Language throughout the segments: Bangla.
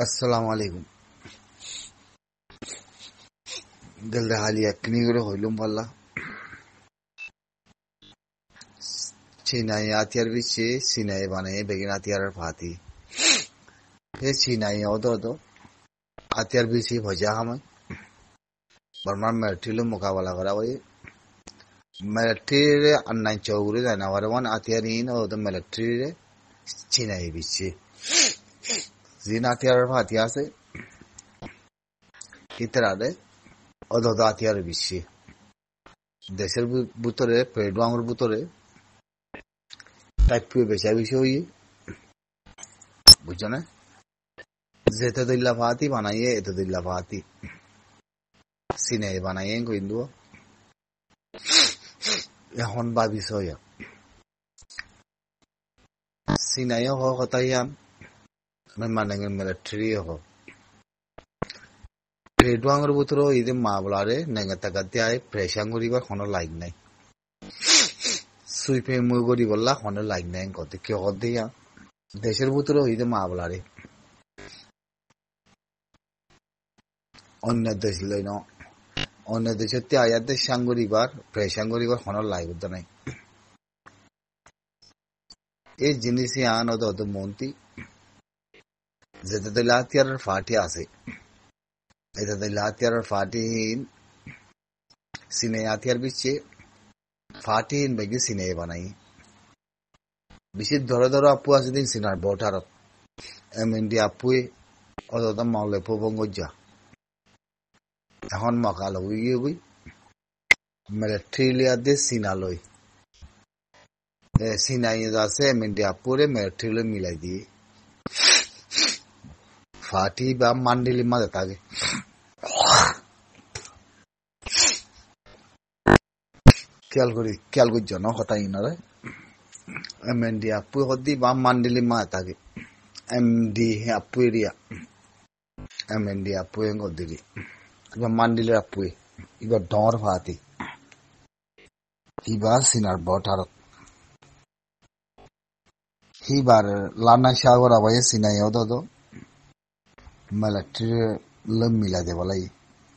আসসালামু আলাইকুম। গেলদা হালি একনি করে হইলুম পাল্লা চিনাই আতিয়ার বিচ্ছে চিনাই বানাই বেগিন আতিয়ার ফাতি হে চিনাই অদ আতিয়ার বিছি ভজা হামাই বর্মার মেরটিলো মোকাবেলা করা ওই মেরটিরে আন্নাই চৌগুরি জানা ওয়ান আতিয়ার ইন ওদ মেরটিরে চিনাই বিচ্ছে জিন আতিয়ার ফাতি আছে ইতরারে অদ আতিয়ার বিচ্ছে দেশের ভিতরে পেডুয়াঙ্গর ভিতরে টাইপ বেচা বেশি হই বুঝছো না যেতে দিল্লা ফাতি বানাইয়ে এতে দিল্লা ফাতি সিনে বানাইয়ে কইন্দু এখন ভাবিছ সিনাই হ কথাইয়াম মানে মিলিটারি হ পেডুয়াঙ্গর ভিতরে ইদে মাবলারে নেঙ্গা তাকাতে আয় প্রেশাং করিবা কোনো লাইক নাই সুইপে মুই করি বললা কোনো লাইক নাই কত কে হদিয়া দেশের ভিতরে ইদে মাবলারে অন্য দেশ লই ন অন্য দেশের তে আয়াতে সাঙ্গরিবার প্রেশাং করিবার কোনো লাইক হতো নাই এই জিনিসই আন অত মন্তি যেতে দিলে হাতিয়ার ফাটি আছে এটা দিলে হাতিয়ার ফাটি সিনে হাতিয়ার বিচ্ছে ফাটি বেগে সিনে বানাই বেশি ধরে আপু আছে দিন সিনার বটারত এমএনডি আপুয়ে অত মাওলে পবঙ্গজা এখন মকাল হয়ে গই মিলিটারি দে সিনা লই সিনাই আছে এমএনডি আপুরে মিলিটারি মিলাই দিয়ে ফাটি বা মান্ডিলি মাঝে থাকে খেয়াল করি জন কথা ইনারে এমএনডি আপু হদি বা মান্ডিলি মাঝে থাকে এমডি আপু এরিয়া এমএনডি আপু গদিরি এবার মান্ডিলের আপুয়ে এবার ডর ফাতি এবার সিনার বটারত এবার লানা সাগর আবাই সিনাই অদ মিলিটারি লম মিলা দে বলাই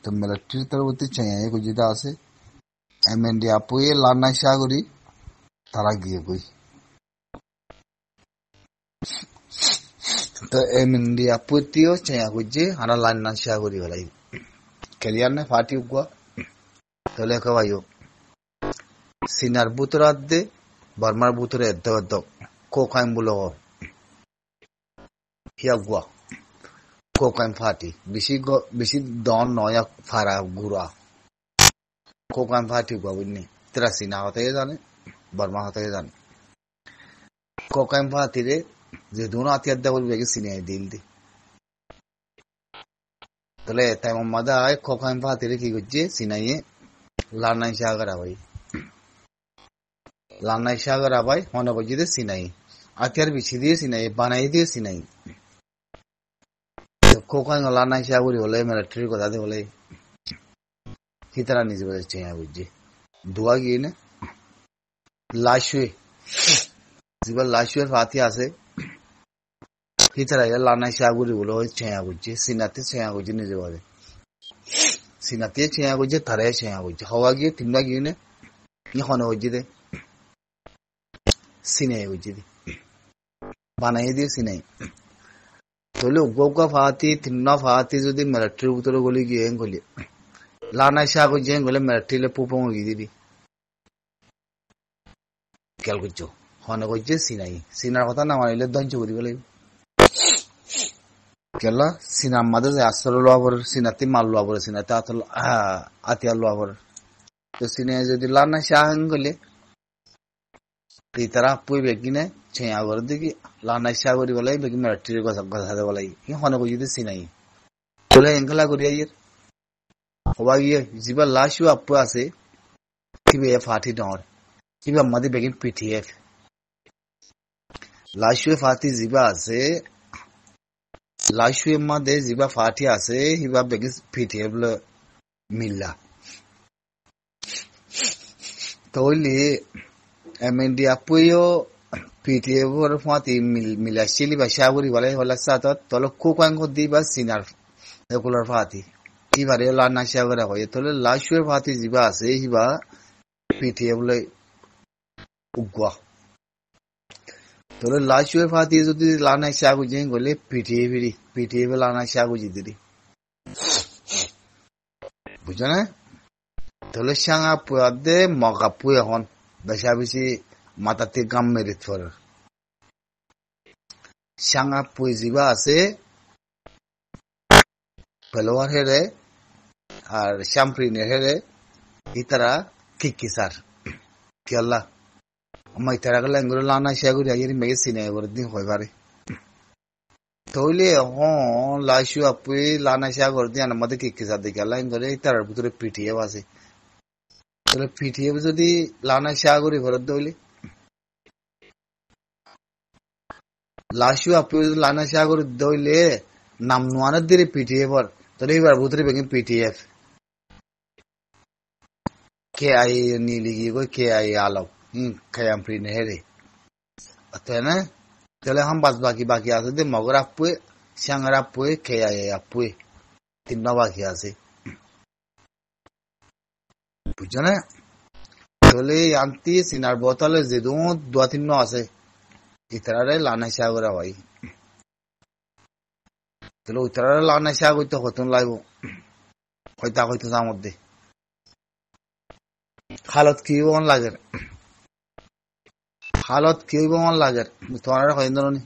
তো মিলিটারি তরবতি চাই গুজিদা আছে এমএনডি আপুয়ে লানা সাগরি তারা গিয়ে কই তো এমএনডি আপুতিও চাই গুজে হানা লানা সাগরি বলাই ক্লিয়ার না ফাটি উগা তাহলে কবাইও সিনার বুতরাত দে বর্মার বুতরে এদ্দ কোকাইম বুলো হিয়া গুয়া কোকাইম ফাটি বেশি দন নয়া ফারা গুড়া কোকাইম ফাটি গুয়া বুঝনি তেরা সিনা হতে জানে বর্মা হতে জানে কোকাইম ফাটি রে যে দুনো আতিয়ার দে বলবে কি সিনে দিল দি তাহলে তাই মাদা আয় কোকাইম ফাটি রে কি করছে সিনাইয়ে লানাই সাগর আবাই লানাই সাগর আবাই মনে করছে দে সিনাই আতিয়ার বিছি দিয়ে সিনাই বানাই দিয়ে সিনাই কোকাইন লানাই সাগরি হলে মিলিটারি কথা দে বলে হিতারা নিজে বলে চেয়ে বুঝছে ধোয়া গিয়ে না লাশুয়ে যেবার লাশুয়ের ফাতি আছে হিতারা লানাই সাগরি বলে ওই চেয়া বুঝছে সিনাতে চেয়া বুঝছে নিজে বলে সিনাতে চেয়া বুঝছে তারাই চেয়া বুঝছে হওয়া গিয়ে তিনবা গিয়ে না এখন বুঝছে দে সিনাই বুঝছে দে বানাই দিয়ে সিনাই তাহলে উগা ফাতি তিন্না ফাতি যদি মিলিটারির ভিতরে গলি গিয়ে গলি লানাই শাহ করছে গলে মিলিটারিলে পুপং গিয়ে দিবি খেয়াল করছো হনে করছে সিনাই সিনার কথা না মানিলে ধ্বংস করি বলে কেলা সিনার মাঝে যে আসল লোয়াবর সিনাতে মাল লোয়াবর সিনাতে আতিয়ার লোয়াবর তো সিনাই যদি লানাই শাহ গলে তারা পুই বেগিনে ছেয়া করে দেখি লানাই শাহ করি বলাই বেগি মিলিটারির কথা বলাই হনে করছে সিনাই বলে এঙ্গলা করি আইয়ের হবা গিয়ে যিবা লাশু আপু আছে কিবে ফাটি ডর কিবা মাদি বেগিন পিটিএফ লাশু ফাটি যিবা আছে লাশু মাদে যিবা ফাটি আছে Hiba begin PTF law Millia তইলে MND আপুও PTF or Fati Milashili by Shawuri Vale Sato, Tolo Kukango Diba Sinar, the Kular Fati. Ivarela Nashavara, Tolo Lashur Fati Ziba, Sehiba, PTF Ugwa. Tolo Lashur Fati is the Lana Shagu Jingole, PTF Lana Shagu Jidiri. Bujana? Tolo Shanga Puade, Mokapuahon, Bashabisi. মাতাতে গাম মেরে থর সাঙ্গা পুইজিবা আছে পেলোয়ার হেরে আর শ্যাম্প্রিনে হেরে ইতারা কিকিসার কেলা আমাই তারা গলা ইংরে লানা শেগুরি আইরি মেগে সিনে বরদি হইবারে তইলে লাইশু আপুই লানা শেগুর দি আনা মদে কিকিসার দি কেলা ইংরে ইতারার ভিতরে পিটিএফ আছে তাহলে পিটিএফ যদি লানা শেগুরি ভরত দইলে লাশু আপু লানা সাগর দইলে নাম নোয়ানের দিরে পিটিএফ তাহলে এবার ভুতরে বেগে পিটিএফ কে আই নীলিগি গো কে আই আলো খায়াম প্রি নেহেরে তাই না তাহলে হাম বাকি আছে দে মগর আপু সাঙ্গার আপু কে আই আপু তিনটা বাকি আছে বুঝছো না তাহলে আনতি সিনার বোতলে যে দু তিন আছে ইতারে লানা সাগরা ভাই তাহলে উত্তরারে লানা সাগ হইতে হতন লাগব হইতে যার মধ্যে হালত কি বন লাগে তোমার হইন্দনি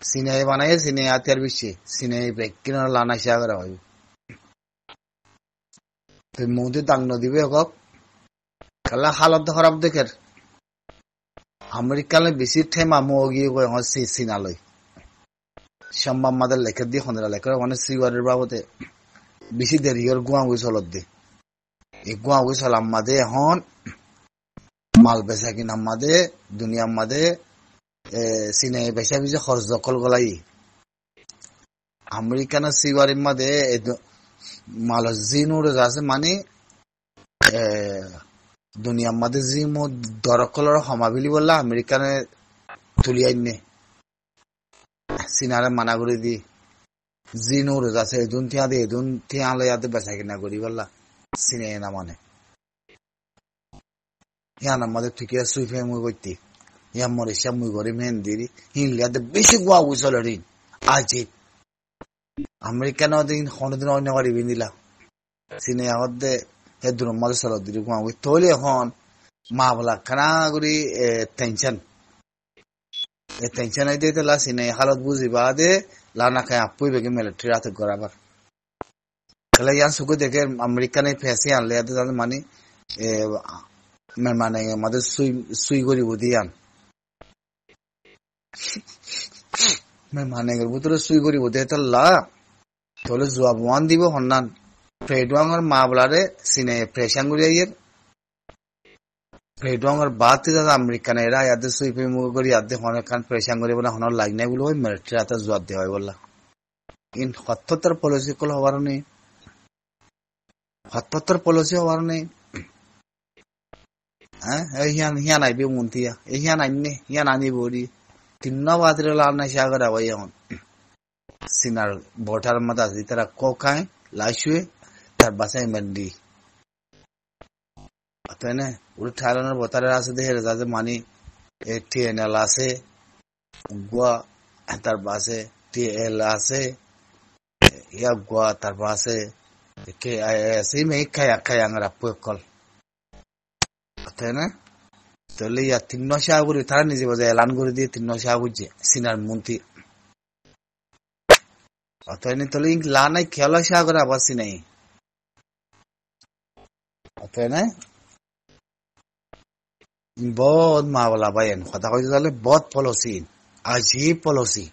সিনে বানায় সিনে আতিয়ার বেশি সিনে বেকিন লানা সাগরা ভাই তুই মুদি দাঙ্গ দিবে কক কালা হালত খারাপ দেখের আমেরিকালে বেশি ঠেমা মুগিয়ে গই হসি সিনালই সম্ভব মাদের লেখা দিয়ে খন্দরা লেখা মানে সিওয়ারের বাবদে বেশি দেরি ওর গুয়া গই চলত দে এই গুয়া গই চলাম মাদে এখন মাল বেচা কিনা মাদে দুনিয়া মাদে সিনে বেচা বেশি খরচ দখল গলাই আমেরিকানের সিওয়ারের মাদে মাল জিনুর আছে মানে দুনিয়ার মাঝে যে দরকলর সমাবিলি বললা আমেরিকানে তুলি আইনে সিনারে মানা করে দি জি নোর আছে এদুন টিয়া দে এদুন টিয়া লয়াতে বেচা কিনা করি বললা সিনে না মানে ইয়ান আমাদের ঠিক আছে সুইফে মুই করতে ইয়া মরে সব মুই করে মেহেন্দিরি হিনলিয়াতে বেশি গুয়া উচলে রিন আজি আমেরিকান দিন কোনদিন অন্য করে বিনিলা সিনে হদে এদুন মাঝে চলো দিদি গুয়া উই তৈলে এখন মা বলা খানা করি টেনশন টেনশন আইতে তো লাসি নাই হালত বুঝি বাদে লানা খায় আপুই বেগে মিলিটারি হাতে গড়াবার তাহলে ইয়ান সুখে দেখে আমেরিকানে ফেসে আনলে এত মানে মানে আমাদের সুই করি বুঝি আন মানে ভিতরে সুই করি বুঝি তো লা তাহলে জবাব ওয়ান দিব হন্নান ফ্রেডওয়াঙ্গর মা বলারে সিনে প্রেশাঙ্গুরি আইয়ের ফ্রেডওয়াঙ্গর বাদ দাদা আমেরিকানে এরা ইয়াদের সুইপে মুখ করি ইয়াদে হনে খান প্রেশাঙ্গুরি বলে হনার লাগ নাই বলে ওই মিলিটারি হাতে জবাব দেওয়া হয় বললা ইন ৭৭ পলিসি কল হবার নেই ৭৭ পলিসি হবার নেই হ্যাঁ হিয়ান আইবে মন্তিয়া হিয়ান আইনে হিয়ান আনি বড়ি তিন্ন বাদরে লাল না সাগর আবাই এখন সিনার বটার মাথা আছে তারা কোকায় লাইশুয়ে তার বাসায় মেন্ডি তাই না ওর ঠালানোর বতারের আছে দেখে যাতে মানি টিএনএল আছে গুয়া তার বাসে টিএল আছে ইয়া গুয়া তার বাসে কে আইএসি মে খায়া আঙ্গারা পুকল তাই না তাহলে ইয়া তিন্ন সাগুরি তারা নিজে বাজায় এলান করে দিয়ে তিন্ন সাগুজি সিনার মন্ত্রী অতএব তাহলে লানাই খেলা সাগর আবার সিনাই অতএব না বহুত মাওলা বাইন কথা কইতে তাহলে বহুত পলিসি আজীব পলিসি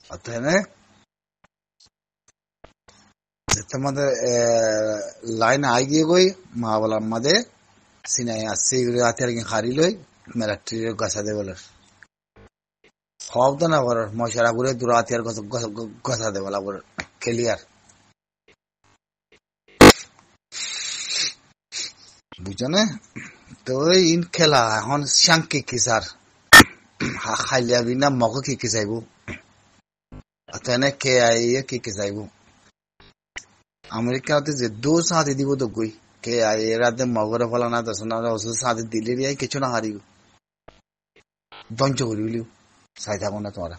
অতএব না তোমাদের লাইন আইগিয়ে গই মাওলা মাদে সিনাই আসছে হাতিয়ার খারি লই মিলিটারি গাছা দে বলে শব্দ না কর মশারা ঘুরে দূর হাতিয়ার গাছা দে বলা বলে ক্লিয়ার বুঝছো না তো ইন খেলা এখন শ্যাং কি স্যার খাইলিয়া বিনা মগ কি চাইব তেনে কে আইয়ে কি চাইব আমেরিকাতে যে দো সাথে দিব তো গই কে আইয়ে রাতে মগরে ফলা না দশ না ওষুধ সাথে দিলে কিছু না হারিব ধ্বংস করি বলিও চাই থাকো না তোমরা